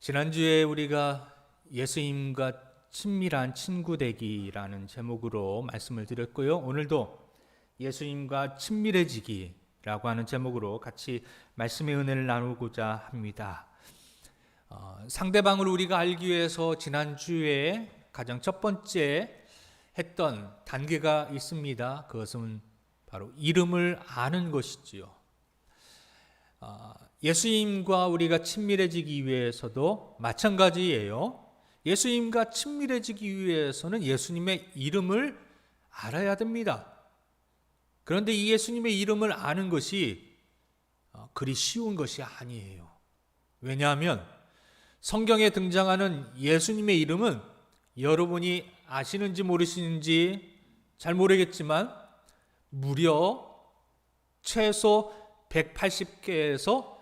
지난주에 우리가 예수님과 친밀한 친구 되기라는 제목으로 말씀을 드렸고요. 오늘도 예수님과 친밀해지기라고 하는 제목으로 같이 말씀의 은혜를 나누고자 합니다. 상대방을 우리가 알기 위해서 지난주에 가장 첫 번째 했던 단계가 있습니다. 그것은 바로 이름을 아는 것이지요. 예수님과 우리가 친밀해지기 위해서도 마찬가지예요. 예수님과 친밀해지기 위해서는 예수님의 이름을 알아야 됩니다. 그런데 이 예수님의 이름을 아는 것이 그리 쉬운 것이 아니에요. 왜냐하면 성경에 등장하는 예수님의 이름은 여러분이 아시는지 모르시는지 잘 모르겠지만 무려 최소 180개에서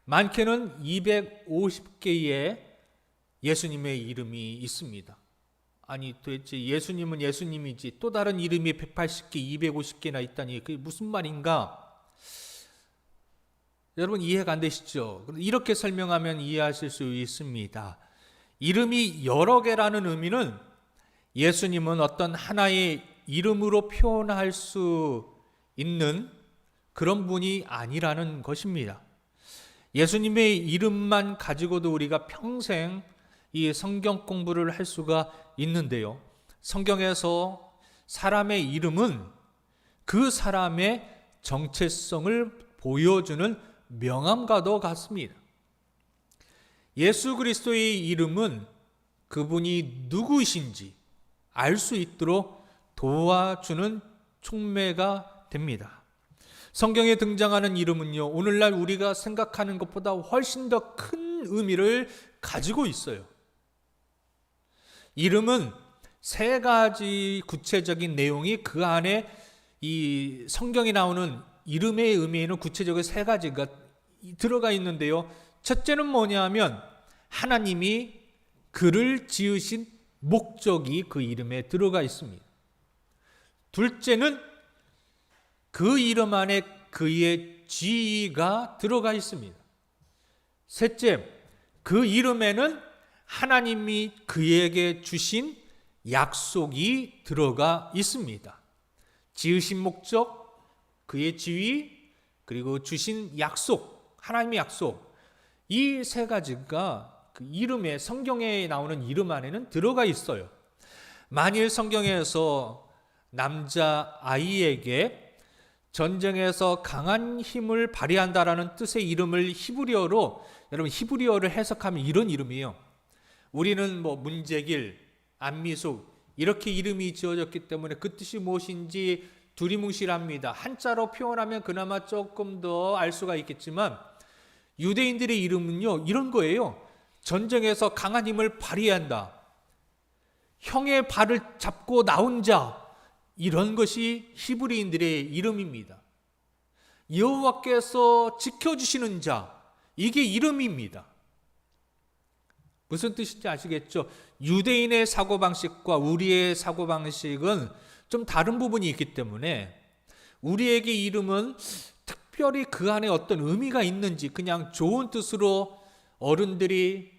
많게는 250개의 예수님의 이름이 있습니다. 아니 도대체 예수님은 예수님이지 또 다른 이름이 180개, 250개나 있다니 그게 무슨 말인가? 여러분 이해가 안 되시죠? 이렇게 설명하면 이해하실 수 있습니다. 이름이 여러 개라는 의미는 예수님은 어떤 하나의 이름으로 표현할 수 있는 그런 분이 아니라는 것입니다. 예수님의 이름만 가지고도 우리가 평생 이 성경 공부를 할 수가 있는데요. 성경에서 사람의 이름은 그 사람의 정체성을 보여주는 명함과도 같습니다. 예수 그리스도의 이름은 그분이 누구이신지 알 수 있도록 도와주는 촉매가 됩니다. 성경에 등장하는 이름은요, 오늘날 우리가 생각하는 것보다 훨씬 더 큰 의미를 가지고 있어요. 이름은 세 가지 구체적인 내용이 그 안에 이 성경에 나오는 이름의 의미에는 구체적으로 세 가지가 들어가 있는데요. 첫째는 뭐냐 하면 하나님이 그를 지으신 목적이 그 이름에 들어가 있습니다. 둘째는 그 이름 안에 그의 지위가 들어가 있습니다. 셋째, 그 이름에는 하나님이 그에게 주신 약속이 들어가 있습니다. 지으신 목적, 그의 지위, 그리고 주신 약속, 하나님의 약속. 이 세 가지가 그 이름에, 성경에 나오는 이름 안에는 들어가 있어요. 만일 성경에서 남자 아이에게 전쟁에서 강한 힘을 발휘한다라는 뜻의 이름을 히브리어로, 여러분 히브리어를 해석하면 이런 이름이에요. 우리는 뭐 문제길, 안미숙 이렇게 이름이 지어졌기 때문에 그 뜻이 무엇인지 두리뭉실합니다. 한자로 표현하면 그나마 조금 더 알 수가 있겠지만 유대인들의 이름은요 이런 거예요. 전쟁에서 강한 힘을 발휘한다. 형의 발을 잡고 나온 자, 이런 것이 히브리인들의 이름입니다. 여호와께서 지켜주시는 자, 이게 이름입니다. 무슨 뜻인지 아시겠죠? 유대인의 사고방식과 우리의 사고방식은 좀 다른 부분이 있기 때문에 우리에게 이름은 특별히 그 안에 어떤 의미가 있는지 그냥 좋은 뜻으로 어른들이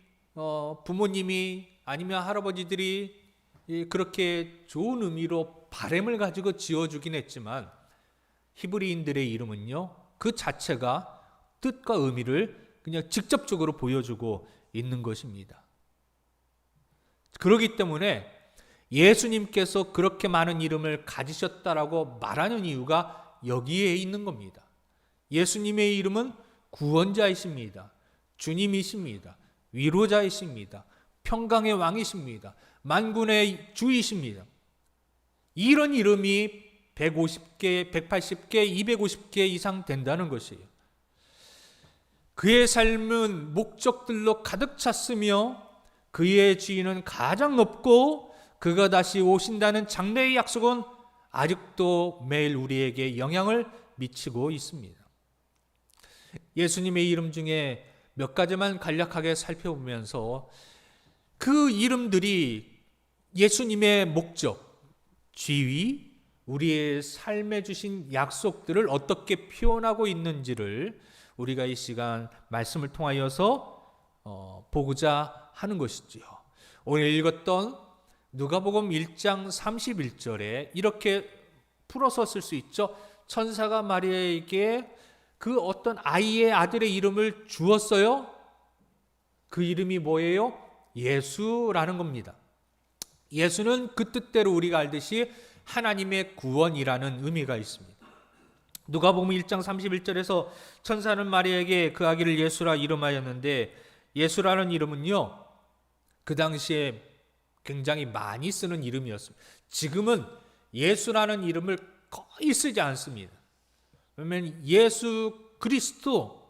부모님이 아니면 할아버지들이 그렇게 좋은 의미로 바램을 가지고 지어주긴 했지만 히브리인들의 이름은요 그 자체가 뜻과 의미를 그냥 직접적으로 보여주고 있는 것입니다. 그렇기 때문에 예수님께서 그렇게 많은 이름을 가지셨다라고 말하는 이유가 여기에 있는 겁니다. 예수님의 이름은 구원자이십니다. 주님이십니다. 위로자이십니다. 평강의 왕이십니다. 만군의 주이십니다. 이런 이름이 150개, 180개, 250개 이상 된다는 것이에요. 그의 삶은 목적들로 가득 찼으며 그의 지위는 가장 높고 그가 다시 오신다는 장래의 약속은 아직도 매일 우리에게 영향을 미치고 있습니다. 예수님의 이름 중에 몇 가지만 간략하게 살펴보면서 그 이름들이 예수님의 목적, 지위, 우리의 삶에 주신 약속들을 어떻게 표현하고 있는지를 우리가 이 시간 말씀을 통하여서 보고자 하는 것이지요. 오늘 읽었던 누가복음 1장 31절에 이렇게 풀어서 쓸 수 있죠. 천사가 마리아에게 그 어떤 아이의 아들의 이름을 주었어요. 그 이름이 뭐예요? 예수라는 겁니다. 예수는 그 뜻대로 우리가 알듯이 하나님의 구원이라는 의미가 있습니다. 누가복음 1장 31절에서 천사는 마리아에게 그 아기를 예수라 이름하였는데, 예수라는 이름은요, 그 당시에 굉장히 많이 쓰는 이름이었습니다. 지금은 예수라는 이름을 거의 쓰지 않습니다. 왜냐하면 예수 그리스도,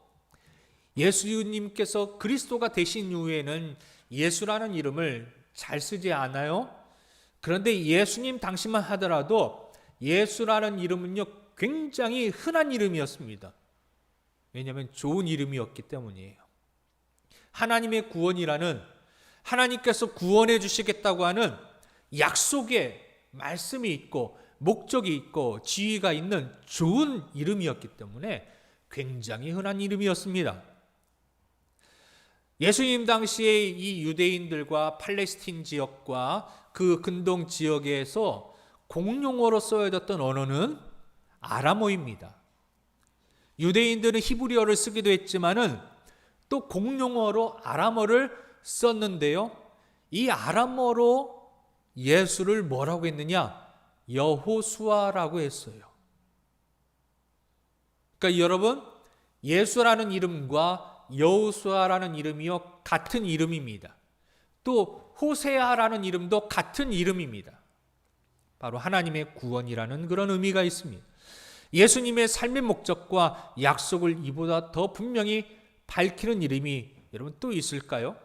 예수님께서 그리스도가 되신 이후에는 예수라는 이름을 잘 쓰지 않아요. 그런데 예수님 당시만 하더라도 예수라는 이름은요, 굉장히 흔한 이름이었습니다. 왜냐하면 좋은 이름이었기 때문이에요. 하나님의 구원이라는, 하나님께서 구원해 주시겠다고 하는 약속의 말씀이 있고 목적이 있고 지위가 있는 좋은 이름이었기 때문에 굉장히 흔한 이름이었습니다. 예수님 당시에 이 유대인들과 팔레스틴 지역과 그 근동 지역에서 공용어로 쓰여졌던 언어는 아람어입니다. 유대인들은 히브리어를 쓰기도 했지만은 또 공용어로 아람어를 썼는데요. 이 아람어로 예수를 뭐라고 했느냐? 여호수아라고 했어요. 그러니까 여러분, 예수라는 이름과 여호수아라는 이름이요, 같은 이름입니다. 또 호세아라는 이름도 같은 이름입니다. 바로 하나님의 구원이라는 그런 의미가 있습니다. 예수님의 삶의 목적과 약속을 이보다 더 분명히 밝히는 이름이 여러분 또 있을까요?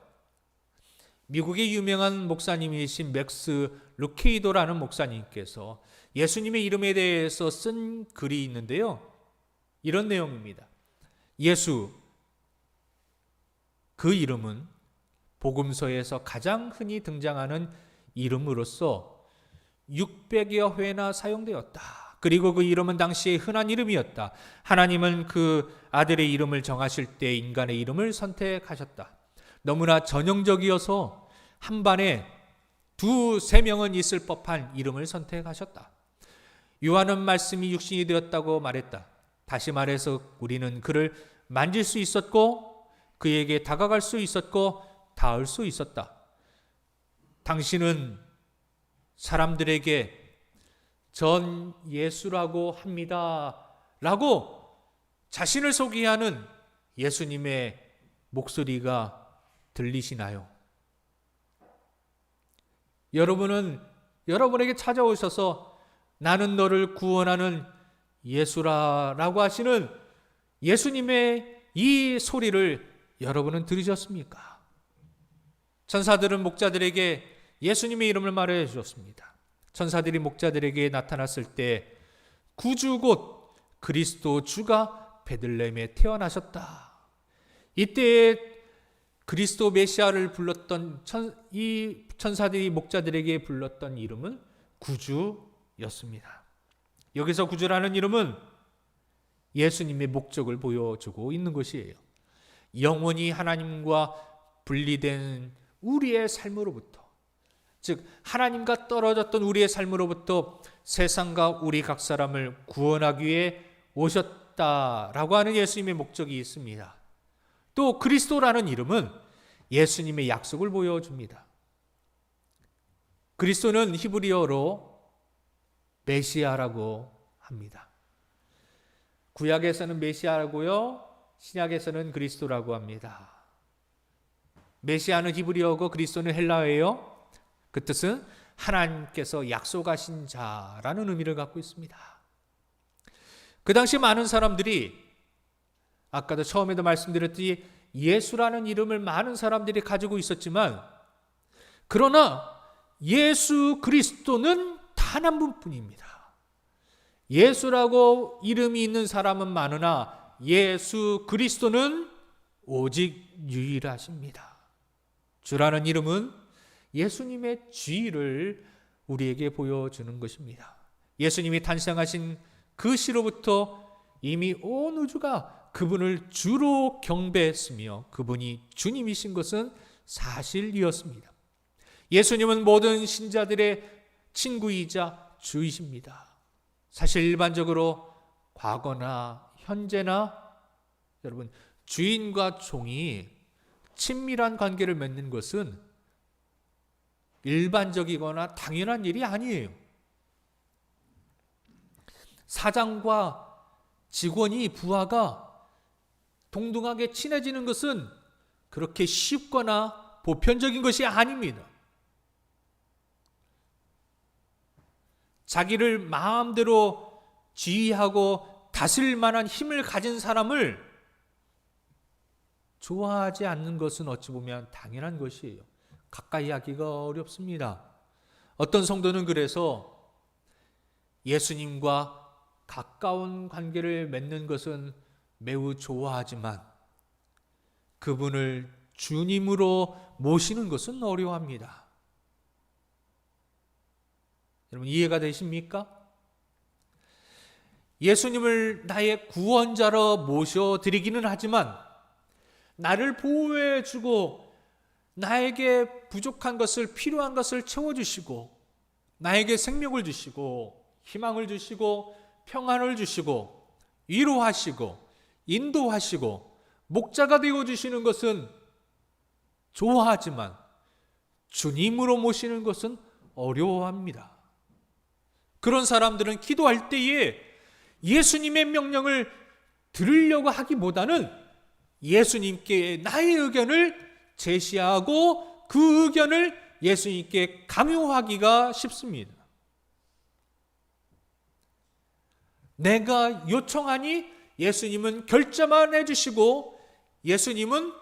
미국의 유명한 목사님이신 맥스 루케이도라는 목사님께서 예수님의 이름에 대해서 쓴 글이 있는데요. 이런 내용입니다. 예수, 그 이름은 복음서에서 가장 흔히 등장하는 이름으로서 600여 회나 사용되었다. 그리고 그 이름은 당시에 흔한 이름이었다. 하나님은 그 아들의 이름을 정하실 때 인간의 이름을 선택하셨다. 너무나 전형적이어서 한 반에 2-3명은 있을 법한 이름을 선택하셨다. 요한은 말씀이 육신이 되었다고 말했다. 다시 말해서 우리는 그를 만질 수 있었고 그에게 다가갈 수 있었고 닿을 수 있었다. 당신은 사람들에게 전 예수라고 합니다 라고 자신을 소개하는 예수님의 목소리가 들리시나요? 여러분은 여러분에게 찾아오셔서 나는 너를 구원하는 예수라라고 하시는 예수님의 이 소리를 여러분은 들으셨습니까? 천사들은 목자들에게 예수님의 이름을 말해 주었습니다. 천사들이 목자들에게 나타났을 때 구주 곧 그리스도 주가 베들레헴에 태어나셨다. 이때에 그리스도 메시아를 불렀던 이 천사들이 목자들에게 불렀던 이름은 구주였습니다. 여기서 구주라는 이름은 예수님의 목적을 보여주고 있는 것이에요. 영원히 하나님과 분리된 우리의 삶으로부터, 즉 하나님과 떨어졌던 우리의 삶으로부터 세상과 우리 각 사람을 구원하기 위해 오셨다라고 하는 예수님의 목적이 있습니다. 또 그리스도라는 이름은 예수님의 약속을 보여줍니다. 그리스도는 히브리어로 메시아라고 합니다. 구약에서는 메시아라고요, 신약에서는 그리스도라고 합니다. 메시아는 히브리어고 그리스도는 헬라어예요. 그 뜻은 하나님께서 약속하신 자라는 의미를 갖고 있습니다. 그 당시 많은 사람들이, 아까도 처음에도 말씀드렸듯이 예수라는 이름을 많은 사람들이 가지고 있었지만, 그러나 예수 그리스도는 단 한 분뿐입니다. 예수라고 이름이 있는 사람은 많으나 예수 그리스도는 오직 유일하십니다. 주라는 이름은 예수님의 지위를 우리에게 보여주는 것입니다. 예수님이 탄생하신 그 시로부터 이미 온 우주가 그분을 주로 경배했으며 그분이 주님이신 것은 사실이었습니다. 예수님은 모든 신자들의 친구이자 주이십니다. 사실 일반적으로 과거나 현재나 여러분 주인과 종이 친밀한 관계를 맺는 것은 일반적이거나 당연한 일이 아니에요. 사장과 직원이 부하가 동등하게 친해지는 것은 그렇게 쉽거나 보편적인 것이 아닙니다. 자기를 마음대로 지휘하고 다스릴 만한 힘을 가진 사람을 좋아하지 않는 것은 어찌 보면 당연한 것이에요. 가까이 하기가 어렵습니다. 어떤 성도는 그래서 예수님과 가까운 관계를 맺는 것은 매우 좋아하지만 그분을 주님으로 모시는 것은 어려워합니다. 여러분 이해가 되십니까? 예수님을 나의 구원자로 모셔드리기는 하지만 나를 보호해주고 나에게 부족한 것을 필요한 것을 채워주시고 나에게 생명을 주시고 희망을 주시고 평안을 주시고 위로하시고 인도하시고 목자가 되어주시는 것은 좋아하지만 주님으로 모시는 것은 어려워합니다. 그런 사람들은 기도할 때에 예수님의 명령을 들으려고 하기보다는 예수님께 나의 의견을 제시하고 그 의견을 예수님께 강요하기가 쉽습니다. 내가 요청하니 예수님은 결제만 해주시고 예수님은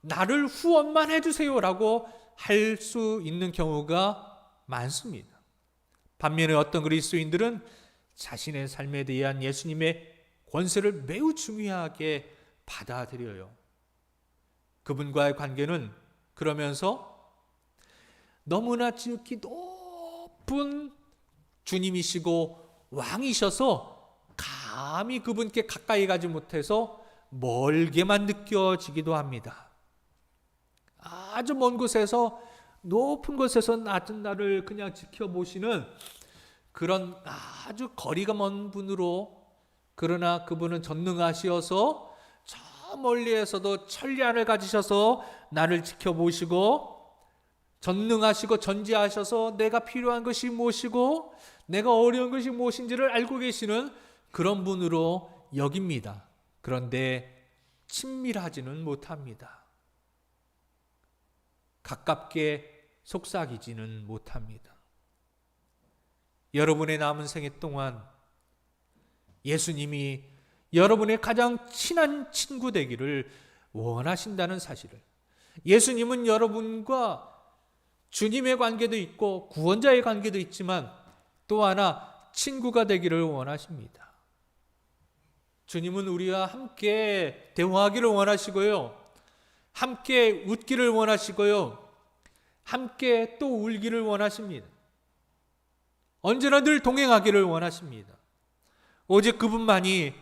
나를 후원만 해주세요라고 할 수 있는 경우가 많습니다. 반면에 어떤 그리스도인들은 자신의 삶에 대한 예수님의 권세를 매우 중요하게 받아들여요. 그분과의 관계는 그러면서 너무나 지극히 높은 주님이시고 왕이셔서 감히 그분께 가까이 가지 못해서 멀게만 느껴지기도 합니다. 아주 먼 곳에서 높은 곳에서 낮은 나를 그냥 지켜보시는 그런 아주 거리가 먼 분으로, 그러나 그분은 전능하시어서 저 멀리에서도 천리안을 가지셔서 나를 지켜보시고 전능하시고 전지하셔서 내가 필요한 것이 무엇이고 내가 어려운 것이 무엇인지를 알고 계시는 그런 분으로 여깁니다. 그런데 친밀하지는 못합니다. 가깝게 속삭이지는 못합니다. 여러분의 남은 생애 동안 예수님이 여러분의 가장 친한 친구 되기를 원하신다는 사실을, 예수님은 여러분과 주님의 관계도 있고 구원자의 관계도 있지만 또 하나 친구가 되기를 원하십니다. 주님은 우리와 함께 대화하기를 원하시고요, 함께 웃기를 원하시고요, 함께 또 울기를 원하십니다. 언제나 늘 동행하기를 원하십니다. 오직 그분만이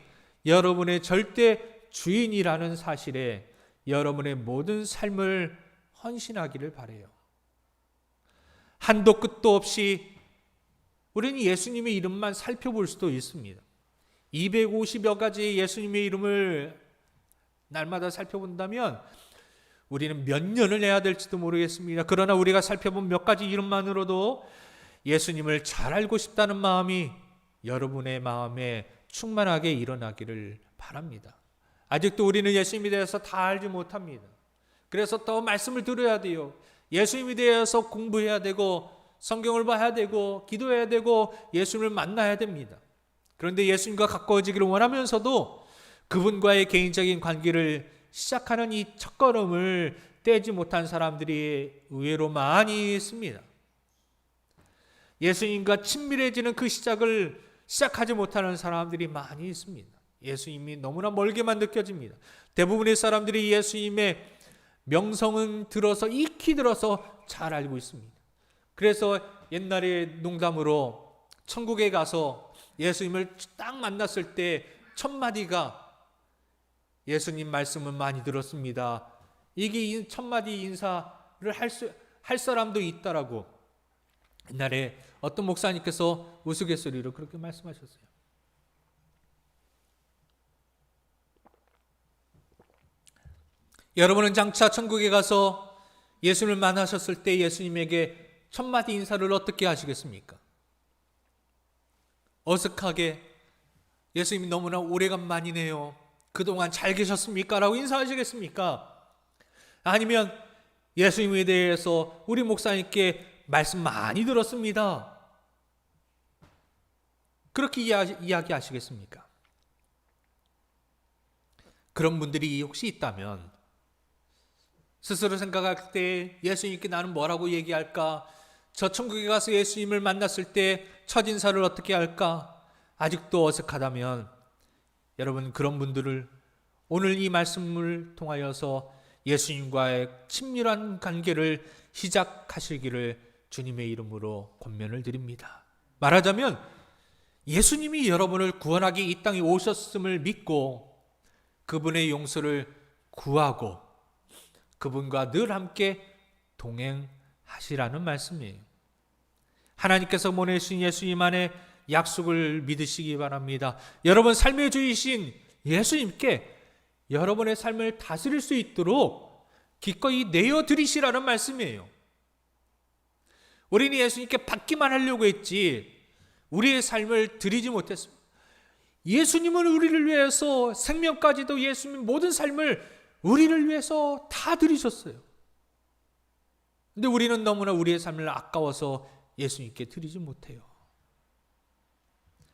여러분의 절대 주인이라는 사실에 여러분의 모든 삶을 헌신하기를 바라요. 한도 끝도 없이 우리는 예수님의 이름만 살펴볼 수도 있습니다. 250여 가지 예수님의 이름을 날마다 살펴본다면 우리는 몇 년을 내야 될지도 모르겠습니다. 그러나 우리가 살펴본 몇 가지 이름만으로도 예수님을 잘 알고 싶다는 마음이 여러분의 마음에 충만하게 일어나기를 바랍니다. 아직도 우리는 예수님에 대해서 다 알지 못합니다. 그래서 더 말씀을 들어야 돼요. 예수님에 대해서 공부해야 되고 성경을 봐야 되고 기도해야 되고 예수님을 만나야 됩니다. 그런데 예수님과 가까워지기를 원하면서도 그분과의 개인적인 관계를 시작하는 이 첫걸음을 떼지 못한 사람들이 의외로 많이 있습니다. 예수님과 친밀해지는 그 시작을 시작하지 못하는 사람들이 많이 있습니다. 예수님이 너무나 멀게만 느껴집니다. 대부분의 사람들이 예수님의 명성은 들어서 익히 들어서 잘 알고 있습니다. 그래서 옛날에 농담으로 천국에 가서 예수님을 딱 만났을 때 첫 마디가 예수님 말씀은 많이 들었습니다. 이게 첫마디 인사를 할 사람도 있다라고 옛날에 어떤 목사님께서 우스갯소리로 그렇게 말씀하셨어요. 여러분은 장차 천국에 가서 예수님을 만나셨을 때 예수님에게 첫마디 인사를 어떻게 하시겠습니까? 어색하게 예수님이 너무나 오래간만이네요. 그동안 잘 계셨습니까? 라고 인사하시겠습니까? 아니면 예수님에 대해서 우리 목사님께 말씀 많이 들었습니다. 그렇게 이야기하시겠습니까? 그런 분들이 혹시 있다면 스스로 생각할 때 예수님께 나는 뭐라고 얘기할까? 저 천국에 가서 예수님을 만났을 때 첫인사를 어떻게 할까? 아직도 어색하다면 여러분 그런 분들을 오늘 이 말씀을 통하여서 예수님과의 친밀한 관계를 시작하시기를 주님의 이름으로 권면을 드립니다. 말하자면 예수님이 여러분을 구원하기 이 땅에 오셨음을 믿고 그분의 용서를 구하고 그분과 늘 함께 동행하시라는 말씀이에요. 하나님께서 보내신 예수님 안에 약속을 믿으시기 바랍니다. 여러분 삶의 주이신 예수님께 여러분의 삶을 다스릴 수 있도록 기꺼이 내어드리시라는 말씀이에요. 우리는 예수님께 받기만 하려고 했지 우리의 삶을 드리지 못했습니다. 예수님은 우리를 위해서 생명까지도 예수님 모든 삶을 우리를 위해서 다 드리셨어요. 근데 우리는 너무나 우리의 삶을 아까워서 예수님께 드리지 못해요.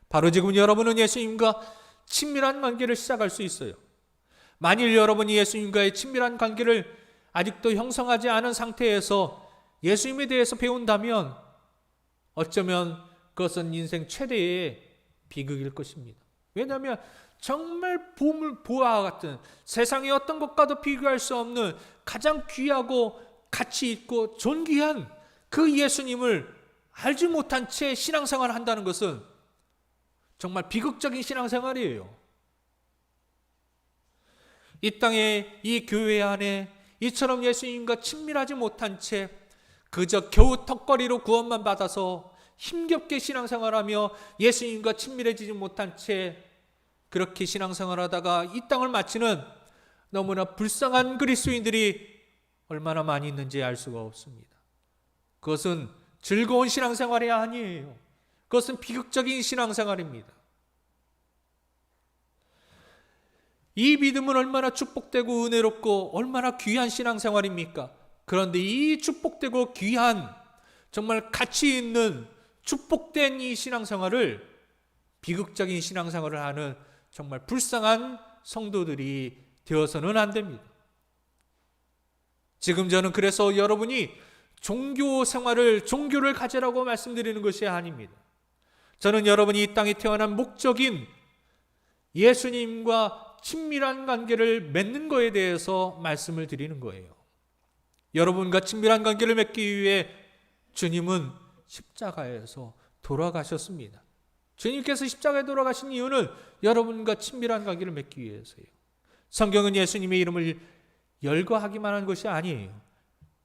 바로 지금 여러분은 예수님과 친밀한 관계를 시작할 수 있어요. 만일 여러분이 예수님과의 친밀한 관계를 아직도 형성하지 않은 상태에서 예수님에 대해서 배운다면 어쩌면 그것은 인생 최대의 비극일 것입니다. 왜냐하면 정말 보화 같은 세상의 어떤 것과도 비교할 수 없는 가장 귀하고 가치 있고 존귀한 그 예수님을 알지 못한 채 신앙생활을 한다는 것은 정말 비극적인 신앙생활이에요. 이 땅에 이 교회 안에 이처럼 예수님과 친밀하지 못한 채 그저 겨우 턱걸이로 구원만 받아서 힘겹게 신앙생활하며 예수님과 친밀해지지 못한 채 그렇게 신앙생활하다가 이 땅을 마치는 너무나 불쌍한 그리스도인들이 얼마나 많이 있는지 알 수가 없습니다. 그것은 즐거운 신앙생활이 아니에요. 그것은 비극적인 신앙생활입니다. 이 믿음은 얼마나 축복되고 은혜롭고 얼마나 귀한 신앙생활입니까? 그런데 이 축복되고 귀한 정말 가치 있는 축복된 이 신앙생활을 비극적인 신앙생활을 하는 정말 불쌍한 성도들이 되어서는 안 됩니다. 지금 저는 그래서 여러분이 종교를 가지라고 말씀드리는 것이 아닙니다. 저는 여러분이 이 땅에 태어난 목적인 예수님과 친밀한 관계를 맺는 것에 대해서 말씀을 드리는 거예요. 여러분과 친밀한 관계를 맺기 위해 주님은 십자가에서 돌아가셨습니다. 주님께서 십자가에 돌아가신 이유는 여러분과 친밀한 관계를 맺기 위해서예요. 성경은 예수님의 이름을 열거하기만 한 것이 아니에요.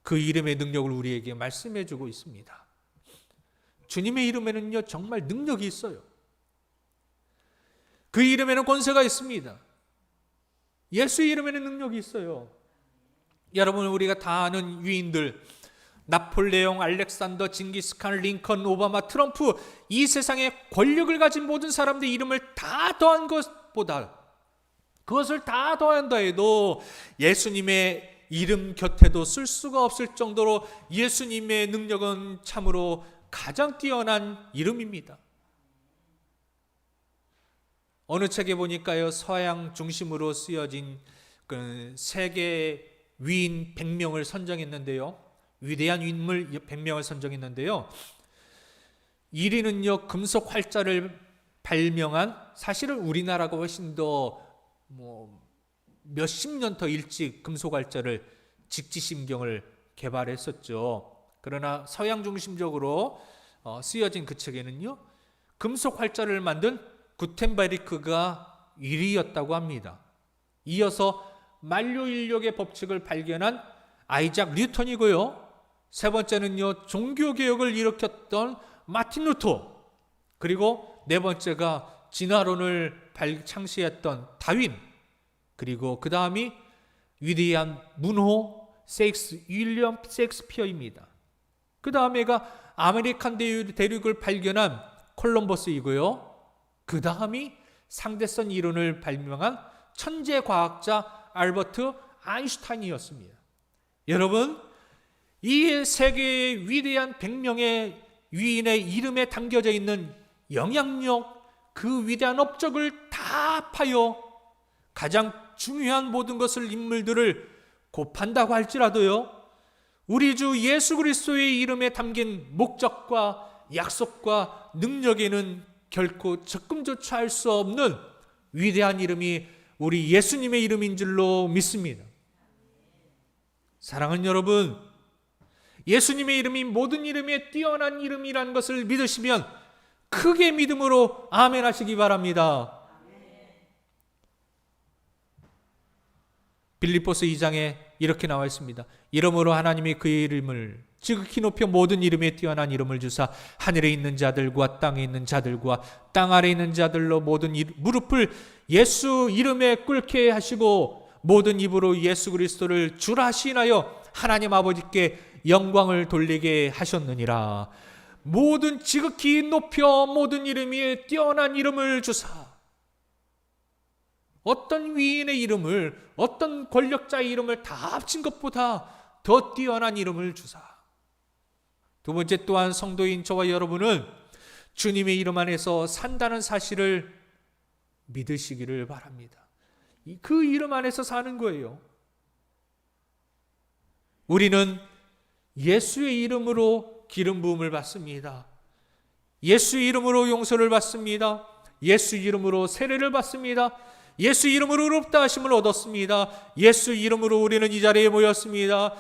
그 이름의 능력을 우리에게 말씀해 주고 있습니다. 주님의 이름에는요 정말 능력이 있어요. 그 이름에는 권세가 있습니다. 예수의 이름에는 능력이 있어요. 여러분 우리가 다 아는 위인들 나폴레옹, 알렉산더, 징기스칸, 링컨, 오바마, 트럼프 이 세상에 권력을 가진 모든 사람들의 이름을 다 더한 것보다 그것을 다 더한다 해도 예수님의 이름 곁에도 쓸 수가 없을 정도로 예수님의 능력은 참으로 가장 뛰어난 이름입니다. 어느 책에 보니까요 서양 중심으로 쓰여진 그 세계 위인 100명을 선정했는데요. 위대한 인물 100명을 선정했는데요. 1위는요 금속 활자를 발명한 사실은 우리나라가 훨씬 더 몇십 년 더 일찍 금속 활자를 직지심경을 개발했었죠. 그러나 서양 중심적으로 쓰여진 그 책에는요 금속 활자를 만든 구텐베르크가 1위였다고 합니다. 이어서 만료인력의 법칙을 발견한 아이작 뉴턴이고요. 세 번째는요, 종교개혁을 일으켰던 마틴 루터, 그리고 네 번째가 진화론을 창시했던 다윈, 그리고 그 다음이 위대한 문호 윌리엄 셰익스피어입니다. 그 다음에가 아메리칸 대륙을 발견한 콜럼버스이고요. 그 다음이 상대성 이론을 발명한 천재 과학자 알버트 아인슈타인이었습니다. 여러분, 이 세계의 위대한 100명의 위인의 이름에 담겨져 있는 영향력, 그 위대한 업적을 다 합하여 가장 중요한 모든 것을, 인물들을 곱한다고 할지라도요, 우리 주 예수 그리스도의 이름에 담긴 목적과 약속과 능력에는 결코 접근조차 할 수 없는 위대한 이름이 우리 예수님의 이름인 줄로 믿습니다. 사랑하는 여러분, 예수님의 이름이 모든 이름에 뛰어난 이름이라는 것을 믿으시면 크게 믿음으로 아멘 하시기 바랍니다. 빌립보서 2장에 이렇게 나와 있습니다. 이름으로 하나님이 그의 이름을 지극히 높여 모든 이름에 뛰어난 이름을 주사 하늘에 있는 자들과 땅에 있는 자들과 땅 아래에 있는 자들로 모든 무릎을 예수 이름에 꿇게 하시고 모든 입으로 예수 그리스도를 주라 시인하여 하나님 아버지께 영광을 돌리게 하셨느니라. 모든 지극히 높여 모든 이름 위에 뛰어난 이름을 주사, 어떤 위인의 이름을, 어떤 권력자의 이름을 다 합친 것보다 더 뛰어난 이름을 주사. 두 번째, 또한 성도인 저와 여러분은 주님의 이름 안에서 산다는 사실을 믿으시기를 바랍니다. 그 이름 안에서 사는 거예요. 우리는 예수의 이름으로 기름 부음을 받습니다. 예수의 이름으로 용서를 받습니다. 예수 이름으로 세례를 받습니다. 예수 이름으로 의롭다 하심을 얻었습니다. 예수 이름으로 우리는 이 자리에 모였습니다.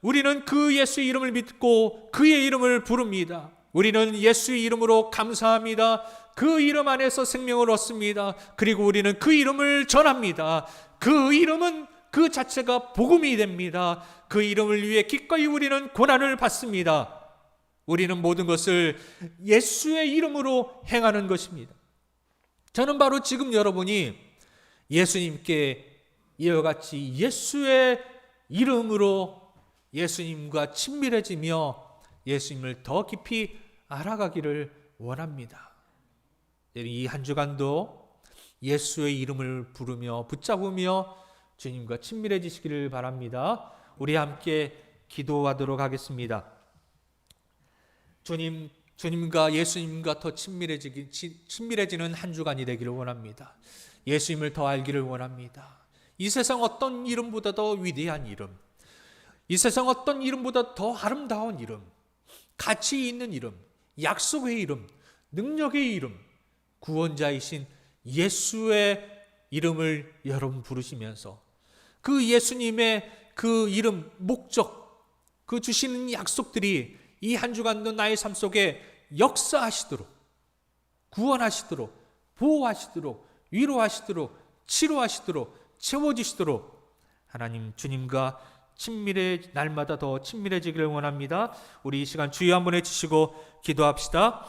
우리는 그 예수의 이름을 믿고 그의 이름을 부릅니다. 우리는 예수의 이름으로 감사합니다. 그 이름 안에서 생명을 얻습니다. 그리고 우리는 그 이름을 전합니다. 그 이름은 그 자체가 복음이 됩니다. 그 이름을 위해 기꺼이 우리는 고난을 받습니다. 우리는 모든 것을 예수의 이름으로 행하는 것입니다. 저는 바로 지금 여러분이 예수님께 이와 같이 예수의 이름으로 예수님과 친밀해지며 예수님을 더 깊이 알아가기를 원합니다. 이 한 주간도 예수의 이름을 부르며 붙잡으며 주님과 친밀해지시기를 바랍니다. 우리 함께 기도하도록 하겠습니다. 주님과 예수님과 더 친밀해지는 한 주간이 되기를 원합니다. 예수님을 더 알기를 원합니다. 이 세상 어떤 이름보다 더 위대한 이름, 이 세상 어떤 이름보다 더 아름다운 이름, 가치 있는 이름, 약속의 이름, 능력의 이름, 구원자이신 예수의 이름을 여러분 부르시면서 그 예수님의 그 이름, 목적, 그 주시는 약속들이 이 한 주간도 나의 삶 속에 역사하시도록, 구원하시도록, 보호하시도록, 위로하시도록, 치료하시도록, 채워지시도록 하나님 주님과 날마다 더 친밀해지기를 원합니다. 우리 이 시간 주여 한번 해주시고 기도합시다.